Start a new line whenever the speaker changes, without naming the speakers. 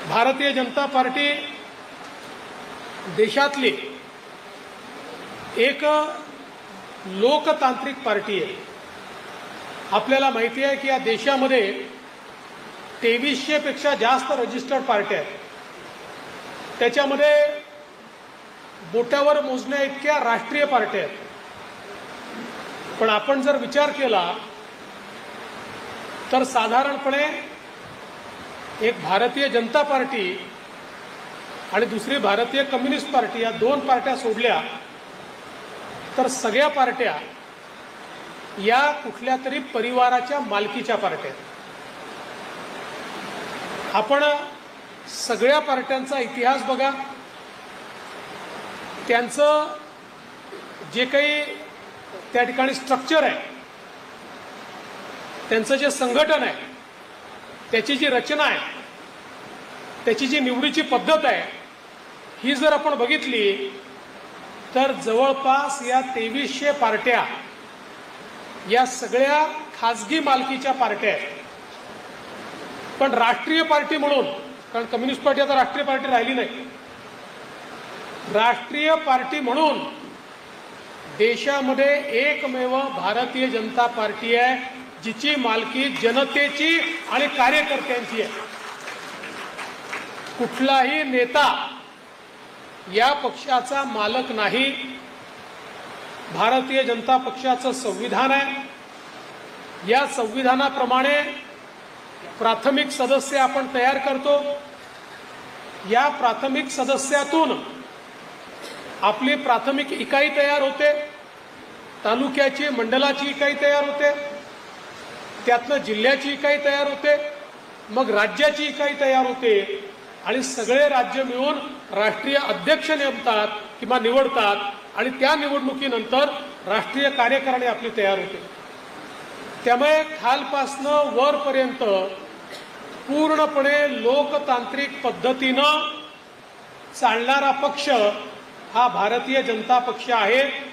Bharatiya Janata party देशातली एक लोकतांत्रिक party आहे। आपल्याला माहिती आहे की या देशामध्ये 2300 पेक्षा जास्त रजिस्टर्ड पार्ट्या आहेत। त्याच्यामध्ये बोटावर मोजण्या इतक्या राष्ट्रीय पार्ट्या आहेत। पण आपण जर विचार केला तर साधारणपणे एक भारतीय जनता पार्टी आणि दुसरी भारतीय कम्युनिस्ट पार्टी या दोन पार्ट्या सोडल्या तर सगळ्या पार्ट्या या कुठल्या तरी परिवाराच्या मालकीच्या पार्ट्या आहेत। आपण सगळ्या पार्ट्यांचा इतिहास बघा, त्यांचं जे काही त्या ठिकाणी स्ट्रक्चर आहे, त्यांचं जे संघटन आहे, त्याची जी रचना आहे, त्याची जी निवडीची पद्धत आहे, ही जर आपण बघितली तर जवळपास या 2300 पार्ट्या या सगळ्या खाजगी मालकीच्या पार्ट्या आहेत। पण राष्ट्रीय पार्टी म्हणून, कारण कम्युनिस्ट पार्टी आता राष्ट्रीय पार्टी राहिली नाही, राष्ट्रीय पार्टी म्हणून देशामध्ये एकमेव भारतीय जनता पार्टी आहे जिची मालकी जनतेची आणि कार्यकर्त्यांची आहे। कुठलाही नेता या पक्षाचा मालक नाही। भारतीय जनता पक्षाचं संविधान आहे। या संविधानाप्रमाणे प्राथमिक सदस्य आपण तयार करतो। या प्राथमिक सदस्यातून आपली प्राथमिक इकाई तयार होते, तालुक्याची मंडलाची इकाई तयार होते, त्यातनं जिल्ह्याची इकाई तयार होते, मग राज्याची इकाई तयार होते आणि सगळे राज्य मिळून राष्ट्रीय अध्यक्ष नेमतात किंवा निवडतात आणि त्या निवडणुकीनंतर राष्ट्रीय कार्यकारिणी आपली तयार होते। त्यामुळे खालपासनं वरपर्यंत पूर्णपणे लोकतांत्रिक पद्धतीनं चालणारा पक्ष हा भारतीय जनता पक्ष आहे।